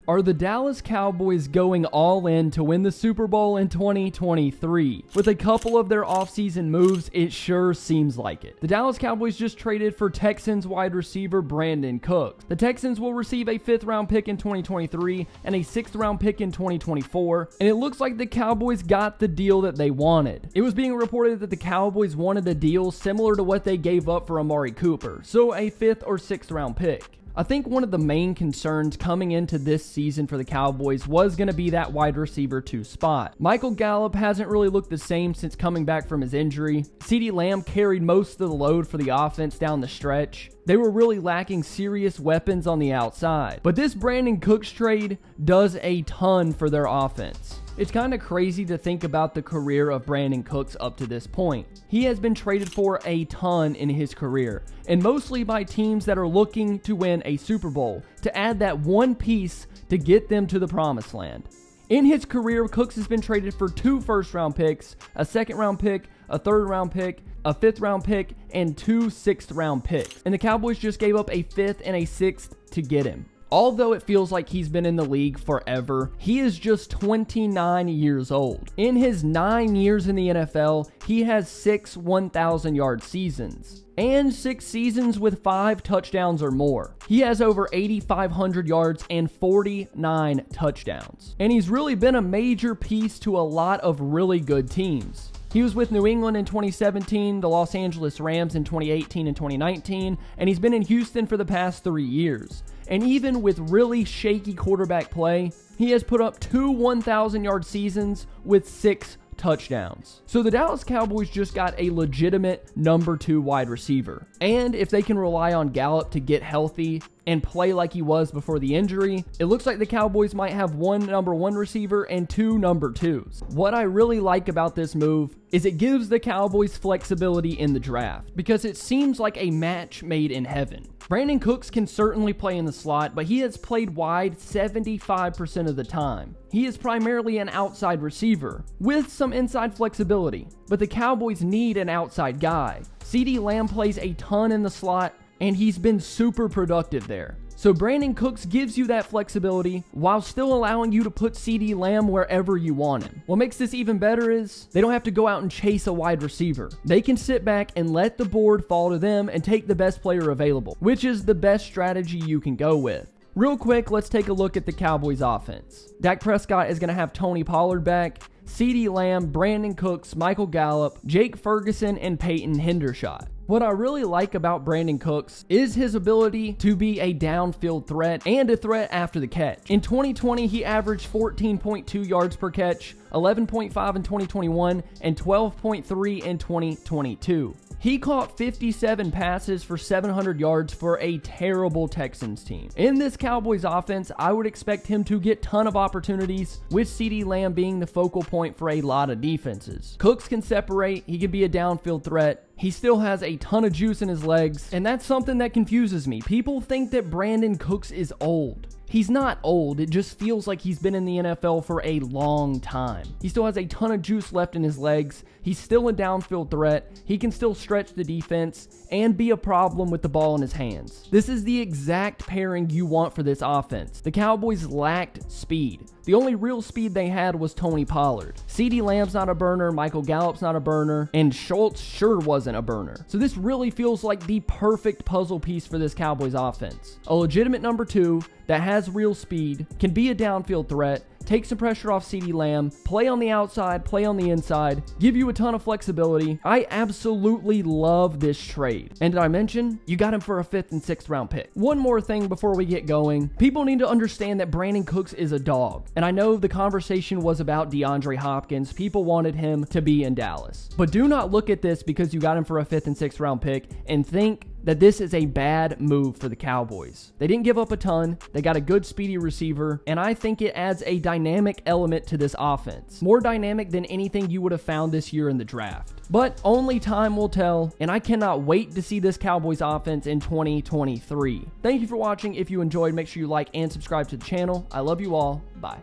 Are the Dallas Cowboys going all in to win the Super Bowl in 2023? With a couple of their offseason moves, it sure seems like it. The Dallas Cowboys just traded for Texans wide receiver Brandin Cooks. The Texans will receive a 5th round pick in 2023 and a 6th round pick in 2024, and it looks like the Cowboys got the deal that they wanted. It was being reported that the Cowboys wanted a deal similar to what they gave up for Amari Cooper, so a 5th or 6th round pick. I think one of the main concerns coming into this season for the Cowboys was going to be that wide receiver 2 spot. Michael Gallup hasn't really looked the same since coming back from his injury. Ceedee Lamb carried most of the load for the offense down the stretch. They were really lacking serious weapons on the outside. But this Brandin Cooks trade does a ton for their offense. It's kind of crazy to think about the career of Brandin Cooks up to this point. He has been traded for a ton in his career, and mostly by teams that are looking to win a Super Bowl, to add that one piece to get them to the promised land. In his career, Cooks has been traded for 2 first-round picks, a 2nd-round pick, a 3rd-round pick, a 5th-round pick, and 2 6th-round picks. And the Cowboys just gave up a 5th and a 6th to get him. Although it feels like he's been in the league forever, he is just 29 years old. In his 9 years in the NFL, he has 6 1,000-yard seasons and 6 seasons with 5 touchdowns or more. He has over 8,500 yards and 49 touchdowns. And he's really been a major piece to a lot of really good teams. He was with New England in 2017, the Los Angeles Rams in 2018 and 2019, and he's been in Houston for the past 3 years. And even with really shaky quarterback play, he has put up 2 1,000-yard seasons with 6 touchdowns. So the Dallas Cowboys just got a legitimate number 2 wide receiver. And if they can rely on Gallup to get healthy and play like he was before the injury, it looks like the Cowboys might have 1 number 1 receiver and 2 number 2s. What I really like about this move is it gives the Cowboys flexibility in the draft, because it seems like a match made in heaven. Brandin Cooks can certainly play in the slot, but he has played wide 75% of the time. He is primarily an outside receiver, with some inside flexibility, but the Cowboys need an outside guy. Ceedee Lamb plays a ton in the slot, and he's been super productive there. So Brandin Cooks gives you that flexibility while still allowing you to put Ceedee Lamb wherever you want him. What makes this even better is they don't have to go out and chase a wide receiver. They can sit back and let the board fall to them and take the best player available, which is the best strategy you can go with. Real quick, let's take a look at the Cowboys offense. Dak Prescott is going to have Tony Pollard back, Ceedee Lamb, Brandin Cooks, Michael Gallup, Jake Ferguson, and Peyton Hendershot. What I really like about Brandin Cooks is his ability to be a downfield threat and a threat after the catch. In 2020, he averaged 14.2 yards per catch, 11.5 in 2021, and 12.3 in 2022. He caught 57 passes for 700 yards for a terrible Texans team. In this Cowboys offense, I would expect him to get a ton of opportunities, with Ceedee Lamb being the focal point for a lot of defenses. Cooks can separate, he can be a downfield threat. He still has a ton of juice in his legs, and that's something that confuses me. People think that Brandin Cooks is old. He's not old, it just feels like he's been in the NFL for a long time. He still has a ton of juice left in his legs. He's still a downfield threat. He can still stretch the defense and be a problem with the ball in his hands. This is the exact pairing you want for this offense. The Cowboys lacked speed. The only real speed they had was Tony Pollard. Ceedee Lamb's not a burner, Michael Gallup's not a burner, and Schultz sure wasn't a burner. So this really feels like the perfect puzzle piece for this Cowboys offense. A legitimate number 2 that has real speed, can be a downfield threat, take some pressure off Ceedee Lamb, play on the outside, play on the inside, give you a ton of flexibility. I absolutely love this trade. And did I mention, you got him for a 5th and 6th round pick. One more thing before we get going. People need to understand that Brandin Cooks is a dog. And I know the conversation was about DeAndre Hopkins. People wanted him to be in Dallas. But do not look at this because you got him for a 5th and 6th round pick and think that this is a bad move for the Cowboys. They didn't give up a ton. They got a good speedy receiver, and I think it adds a dynamic element to this offense. More dynamic than anything you would have found this year in the draft. But only time will tell, and I cannot wait to see this Cowboys offense in 2023. Thank you for watching. If you enjoyed, make sure you like and subscribe to the channel. I love you all. Bye.